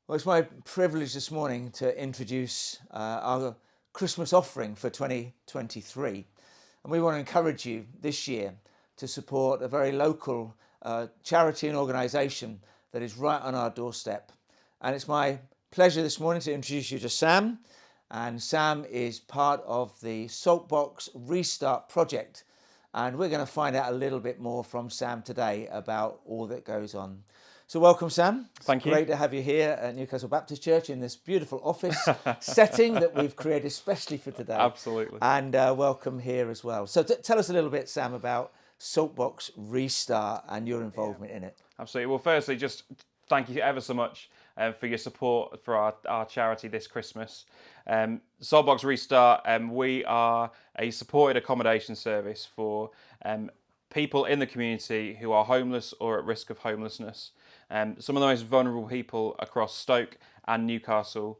Well, it's my privilege this morning to introduce our Christmas offering for 2023. And we want to encourage you this year to support a very local charity and organisation that is right on our doorstep. And it's my pleasure this morning to introduce you to Sam. And Sam is part of the Saltbox Restart project. And we're going to find out a little bit more from Sam today about all that goes on. So welcome, Sam. Thank you. Great to have you here at Newcastle Baptist Church in this beautiful office setting that we've created especially for today. Absolutely. And welcome here as well. So tell us a little bit, Sam, about Saltbox Restart and your involvement in it. Absolutely. Well, firstly, just thank you ever so much for your support for our charity this Christmas. Saltbox Restart, we are a supported accommodation service for people in the community who are homeless or at risk of homelessness. Some of the most vulnerable people across Stoke and Newcastle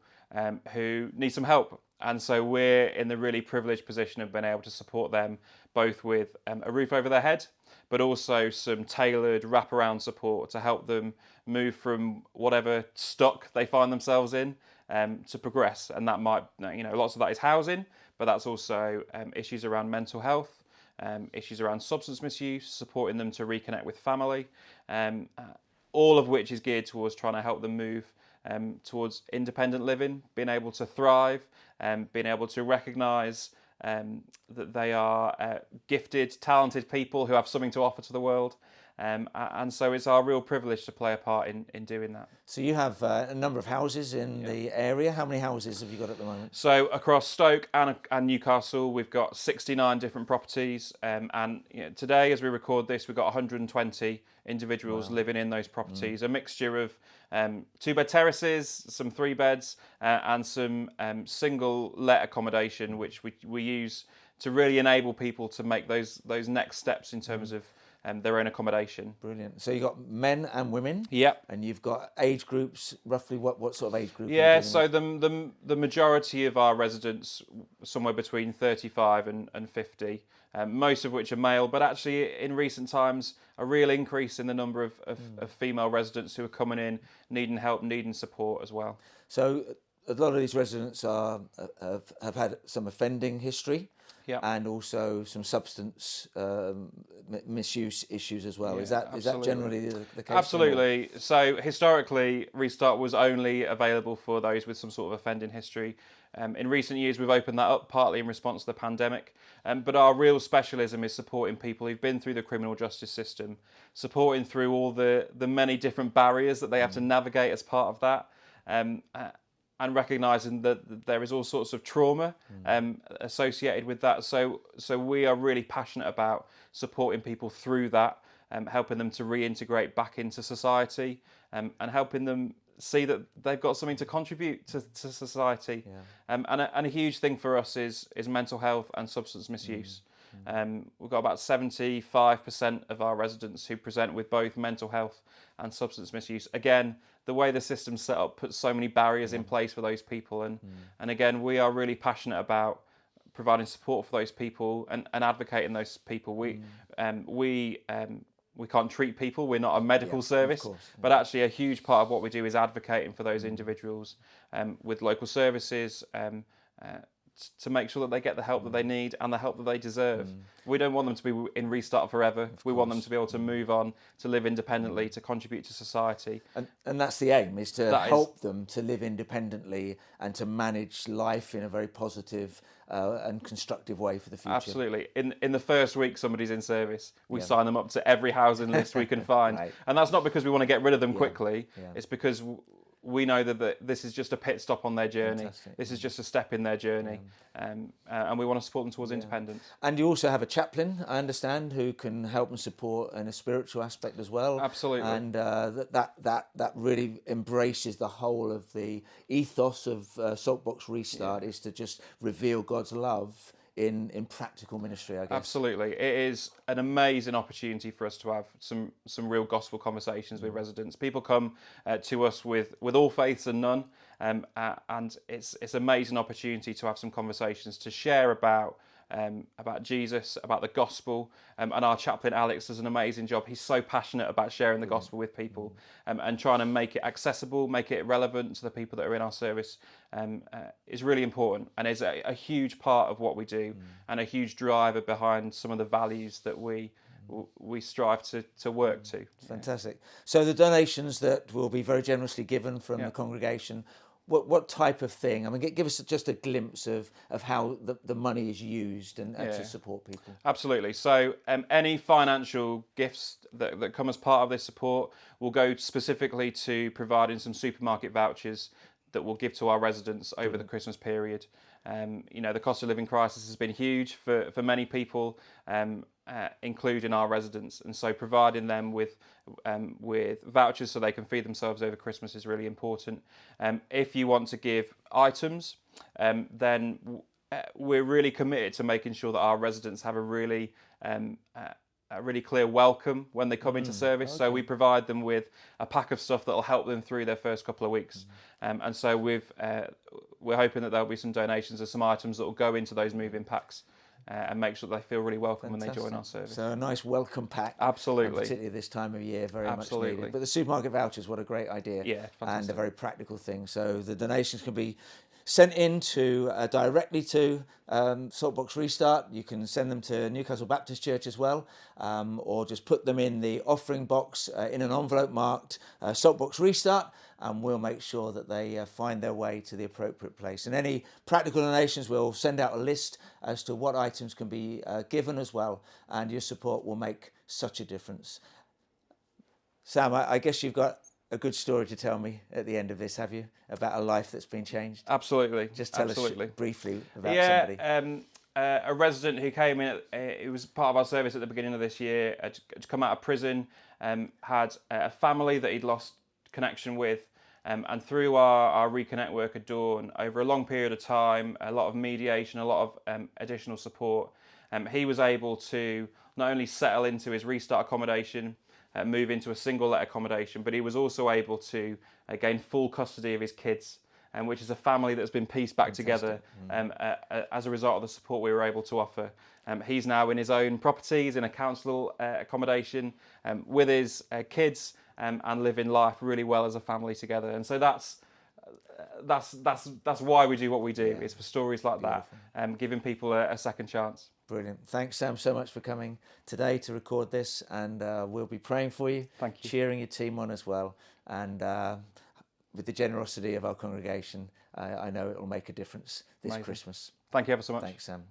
who need some help. And so we're in the really privileged position of being able to support them both with a roof over their head, but also some tailored wraparound support to help them move from whatever stuck they find themselves in to progress. And that might, lots of that is housing, but that's also issues around mental health, issues around substance misuse, supporting them to reconnect with family, all of which is geared towards trying to help them move towards independent living, being able to thrive, being able to recognise that they are gifted, talented people who have something to offer to the world. And so it's our real privilege to play a part in doing that. So you have a number of houses in the area. How many houses have you got at the moment? So across Stoke and Newcastle, we've got 69 different properties. And today, as we record this, we've got 120 individuals living in those properties. A mixture of 2-bed terraces, some 3 beds, and some single let accommodation, which we use to really enable people to make those next steps in terms of their own accommodation. Brilliant. So you've got men and women. Yep. And you've got age groups, roughly what sort of age group? Yeah, so the majority of our residents, somewhere between 35 and 50, most of which are male, but actually in recent times, a real increase in the number of female residents who are coming in, needing help, needing support as well. So a lot of these residents have had some offending history. Yeah. And also some substance misuse issues as well. Yeah, is that generally the case? Absolutely. So historically, Restart was only available for those with some sort of offending history. In recent years, we've opened that up partly in response to the pandemic. But our real specialism is supporting people who've been through the criminal justice system, supporting through all the many different barriers that they have to navigate as part of that. And recognising that there is all sorts of trauma associated with that. So we are really passionate about supporting people through that, helping them to reintegrate back into society, and helping them see that they've got something to contribute to society. Yeah. And a huge thing for us is mental health and substance misuse. We've got about 75% of our residents who present with both mental health and substance misuse. Again, the way the system's set up puts so many barriers in place for those people. And again, we are really passionate about providing support for those people and advocating those people. We can't treat people. We're not a medical service, but actually a huge part of what we do is advocating for those individuals with local services, to make sure that they get the help that they need and the help that they deserve. We don't want them to be in Restart forever. We want them to be able to move on, to live independently, to contribute to society. And that's the aim, is to help them to live independently and to manage life in a very positive and constructive way for the future. Absolutely. In the first week somebody's in service, we sign them up to every housing list we can find. Right. And that's not because we want to get rid of them quickly. Yeah. It's because we know that this is just a pit stop on their journey. Fantastic. This is just a step in their journey. And we want to support them towards independence. And you also have a chaplain, I understand, who can help and support in a spiritual aspect as well. Absolutely. And that really embraces the whole of the ethos of Saltbox Restart, is to just reveal God's love in practical ministry, I guess. Absolutely. It is an amazing opportunity for us to have some real gospel conversations with residents. People come to us with all faiths and none, and it's an amazing opportunity to have some conversations, to share about about Jesus, about the gospel. And our chaplain Alex does an amazing job. He's so passionate about sharing the gospel with people, and trying to make it accessible, make it relevant to the people that are in our service, is really important, and is a huge part of what we do, and a huge driver behind some of the values that we strive to work to. Fantastic. So the donations that will be very generously given from the congregation, what type of thing? I mean, give us just a glimpse of how the money is used and to support people. Absolutely. So any financial gifts that come as part of this support will go specifically to providing some supermarket vouchers that we'll give to our residents over the Christmas period. The cost of living crisis has been huge for many people, including our residents, and so providing them with vouchers so they can feed themselves over Christmas is really important. If you want to give items, then we're really committed to making sure that our residents have a really clear welcome when they come into service. Okay. So we provide them with a pack of stuff that will help them through their first couple of weeks. And so we're hoping that there'll be some donations of some items that will go into those moving packs, and make sure they feel really welcome when they join our service. So a nice welcome pack. Absolutely. Particularly this time of year, very much Absolutely. needed. But the supermarket vouchers, what a great idea. Yeah, fantastic. And a very practical thing. So the donations can be sent in to directly to Saltbox Restart. You can send them to Newcastle Baptist Church as well, or just put them in the offering box in an envelope marked Saltbox Restart, and we'll make sure that they find their way to the appropriate place. And any practical donations, we'll send out a list as to what items can be given as well, and your support will make such a difference. Sam, I guess you've got a good story to tell me at the end of this, have you? About a life that's been changed? Absolutely. Just tell us briefly about somebody. A resident who came in, it was part of our service at the beginning of this year, had come out of prison, had a family that he'd lost connection with, and through our Reconnect work at Dawn, over a long period of time, a lot of mediation, a lot of additional support, he was able to not only settle into his Restart accommodation, move into a single-let accommodation, but he was also able to gain full custody of his kids, which is a family that's been pieced back together as a result of the support we were able to offer. He's now in his own properties in a council accommodation with his kids, and living life really well as a family together. And so that's why we do what we do. Yeah. It's for stories like that, giving people a second chance. Brilliant. Thanks, Sam, so much for coming today to record this, and we'll be praying for you. Thank you. Cheering your team on as well, and with the generosity of our congregation, I know it will make a difference this Christmas. Thank you ever so much. Thanks, Sam.